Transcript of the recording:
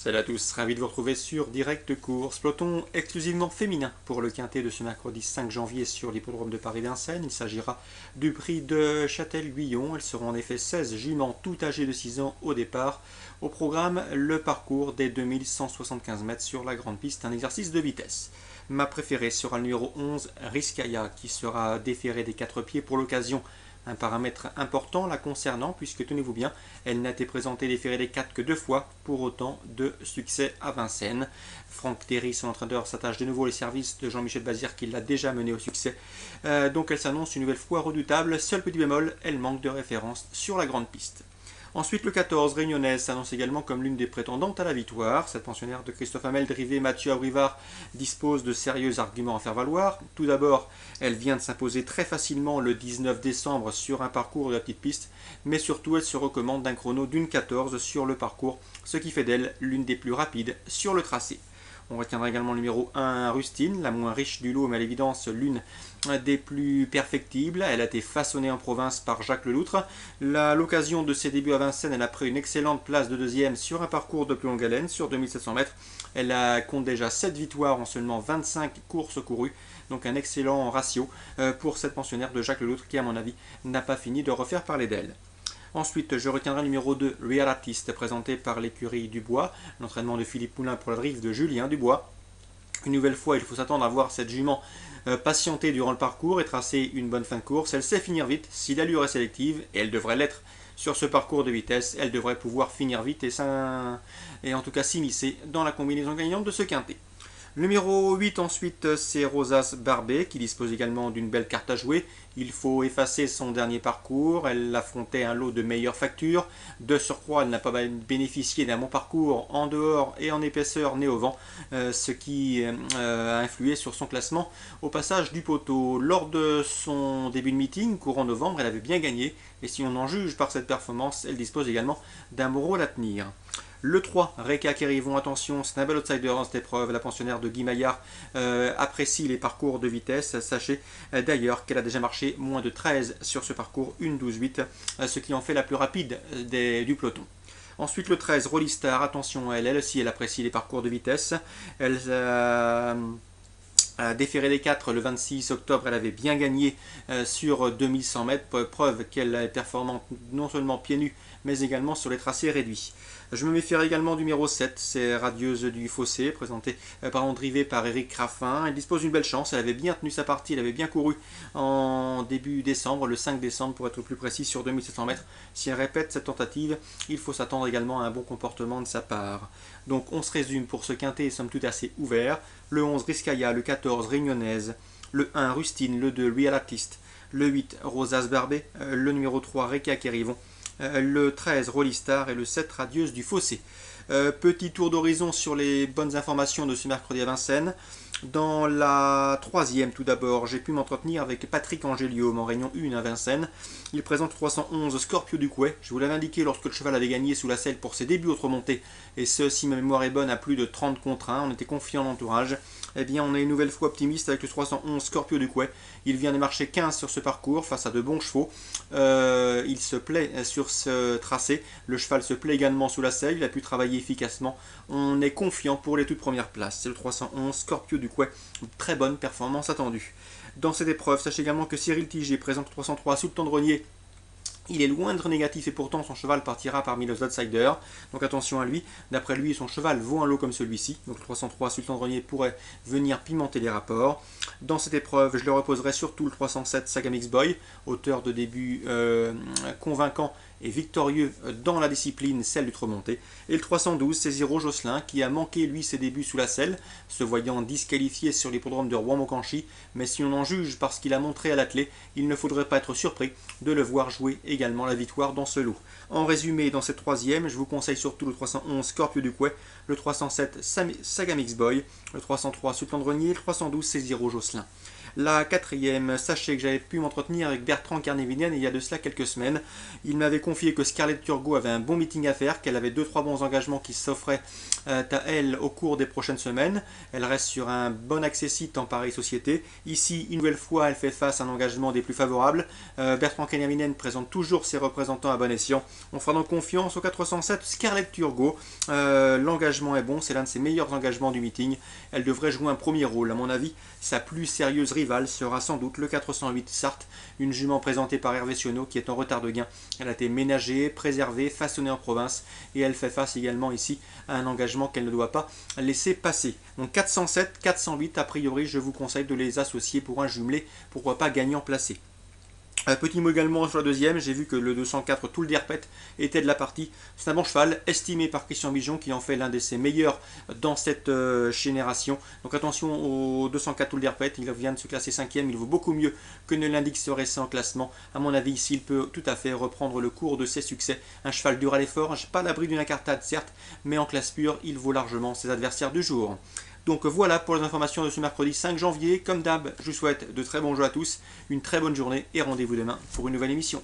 Salut à tous, ravi de vous retrouver sur Direct Course. Peloton exclusivement féminin pour le quintet de ce mercredi 5 janvier sur l'hippodrome de Paris-Vincennes. Il s'agira du prix de Châtel-Guyon. Elles seront en effet 16 juments tout âgées de 6 ans au départ. Au programme, le parcours des 2175 mètres sur la grande piste, un exercice de vitesse. Ma préférée sera le numéro 11, Riskaya, qui sera déféré des 4 pieds pour l'occasion. Un paramètre important la concernant, puisque tenez-vous bien, elle n'a été présentée déférée des 4 que 2 fois, pour autant de succès à Vincennes. Franck Terry, son entraîneur, s'attache de nouveau les services de Jean-Michel Bazir qui l'a déjà mené au succès. Donc elle s'annonce une nouvelle fois redoutable. Seul petit bémol, elle manque de référence sur la grande piste. Ensuite, le 14, Réunionnaise, s'annonce également comme l'une des prétendantes à la victoire. Cette pensionnaire de Christophe Hamel, drivé Mathieu Abrivard, dispose de sérieux arguments à faire valoir. Tout d'abord, elle vient de s'imposer très facilement le 19 décembre sur un parcours de la petite piste, mais surtout elle se recommande d'un chrono d'une 14 sur le parcours, ce qui fait d'elle l'une des plus rapides sur le tracé. On retiendra également le numéro 1, Rustine, la moins riche du lot, mais à l'évidence l'une des plus perfectibles. Elle a été façonnée en province par Jacques Leloutre. À l'occasion de ses débuts à Vincennes, elle a pris une excellente place de deuxième sur un parcours de plus longue haleine, sur 2700 mètres. Elle compte déjà 7 victoires en seulement 25 courses courues, donc un excellent ratio pour cette pensionnaire de Jacques Leloutre qui, à mon avis, n'a pas fini de refaire parler d'elle. Ensuite, je retiendrai le numéro 2, Real Artist, présenté par l'écurie Dubois, l'entraînement de Philippe Poulain pour la drive de Julien Dubois. Une nouvelle fois, il faut s'attendre à voir cette jument patienter durant le parcours et tracer une bonne fin de course. Elle sait finir vite si l'allure est sélective, et elle devrait l'être sur ce parcours de vitesse. Elle devrait pouvoir finir vite et en tout cas s'immiscer dans la combinaison gagnante de ce quintet. Numéro 8 ensuite, c'est Rosas Barbet qui dispose également d'une belle carte à jouer. Il faut effacer son dernier parcours, elle affrontait un lot de meilleure facture. De surcroît, elle n'a pas bénéficié d'un bon parcours en dehors et en épaisseur né au vent, ce qui a influé sur son classement au passage du poteau. Lors de son début de meeting, courant novembre, elle avait bien gagné, et si on en juge par cette performance, elle dispose également d'un bon rôle à tenir. Le 3, Reka Kérivon, attention, c'est un bel outsider dans cette épreuve. La pensionnaire de Guy Maillard apprécie les parcours de vitesse. Sachez d'ailleurs qu'elle a déjà marché moins de 13 sur ce parcours, une 12-8, ce qui en fait la plus rapide du peloton. Ensuite, le 13, Rollistar, attention à elle aussi, elle apprécie les parcours de vitesse. Elle a déféré les 4 le 26 octobre, elle avait bien gagné sur 2100 mètres, preuve qu'elle est performante non seulement pieds nus, mais également sur les tracés réduits. Je me méfierai également du numéro 7, c'est Radieuse du Fossé, drivée par Eric Raffin. Elle dispose d'une belle chance, elle avait bien tenu sa partie, elle avait bien couru en début décembre, le 5 décembre pour être plus précis, sur 2700 mètres. Si elle répète cette tentative, il faut s'attendre également à un bon comportement de sa part. Donc on se résume pour ce quintet, somme toute assez ouvert. Le 11, Riskaya, le 14, Réunionnaise, le 1, Rustine, le 2, Real Artist, le 8, Rosas Barbet, le numéro 3, Reka Kérivon, le 13, Rollistar et le 7, Radieuse du Fossé. Petit tour d'horizon sur les bonnes informations de ce mercredi à Vincennes. Dans la troisième, tout d'abord, j'ai pu m'entretenir avec Patrick Angelium en réunion 1 à Vincennes. Il présente 311 Scorpio du Couet. Je vous l'avais indiqué lorsque le cheval avait gagné sous la selle pour ses débuts autre montée, et ce, si ma mémoire est bonne, à plus de 30 contre 1. On était confiant dans l'entourage. Eh bien, on est une nouvelle fois optimiste avec le 311 Scorpio du Couet. Il vient de marcher 15 sur ce parcours face à de bons chevaux. Il se plaît sur ce tracé. Le cheval se plaît également sous la selle. Il a pu travailler efficacement. On est confiant pour les toutes premières places. C'est le 311 Scorpio du Couet. Une très bonne performance attendue. Dans cette épreuve, sachez également que Cyril Tiger présente 303 sous le Tendronnier. Il est loin d'être négatif et pourtant son cheval partira parmi les outsiders. Donc attention à lui. D'après lui, son cheval vaut un lot comme celui-ci. Donc le 303 Sultan Grenier pourrait venir pimenter les rapports. Dans cette épreuve, je le reposerai surtout le 307 Sagamix Boy, auteur de débuts convaincants et victorieux dans la discipline, celle du tremonté. Et le 312, c'est Zéro Josselin, qui a manqué lui ses débuts sous la selle, se voyant disqualifié sur l'hippodrome de Rouen-Mocanchi. Mais si on en juge par ce qu'il a montré à l'attelé, il ne faudrait pas être surpris de le voir jouer également la victoire dans ce lot. En résumé, dans cette troisième, je vous conseille surtout le 311 Scorpio du Couet, le 307 Sagamix Boy, le 303 Sultan de Renier, le 312 c'est Zéro Josselin. La quatrième, sachez que j'avais pu m'entretenir avec Bertrand Carnevinian il y a de cela quelques semaines. Il m'avait confié que Scarlett Turgot avait un bon meeting à faire, qu'elle avait 2-3 bons engagements qui s'offraient à elle au cours des prochaines semaines. Elle reste sur un bon accessite en pareille société. Ici, une nouvelle fois, elle fait face à un engagement des plus favorables. Bertrand Carnevinian présente toujours ses représentants à bon escient. On fera donc confiance au 407 Scarlett Turgot. L'engagement est bon, c'est l'un de ses meilleurs engagements du meeting. Elle devrait jouer un premier rôle. À mon avis, sa plus sérieuse rivale sera sans doute le 408 Sarthe, une jument présentée par Hervé Sionneau qui est en retard de gain. Elle a été ménagée, préservée, façonnée en province et elle fait face également ici à un engagement qu'elle ne doit pas laisser passer. Donc 407, 408, a priori je vous conseille de les associer pour un jumelé, pourquoi pas gagnant placé. Petit mot également sur la deuxième, j'ai vu que le 204 Toul d'Herpet était de la partie. C'est un bon cheval, estimé par Christian Bijon, qui en fait l'un de ses meilleurs dans cette génération. Donc attention au 204 Toul d'Herpet, il vient de se classer 5e, il vaut beaucoup mieux que ne l'indique ce récent classement. À mon avis, ici, il peut tout à fait reprendre le cours de ses succès. Un cheval dur à l'effort, pas à l'abri d'une incartade certes, mais en classe pure, il vaut largement ses adversaires du jour. Donc voilà pour les informations de ce mercredi 5 janvier. Comme d'hab, je vous souhaite de très bons jeux à tous, une très bonne journée et rendez-vous demain pour une nouvelle émission.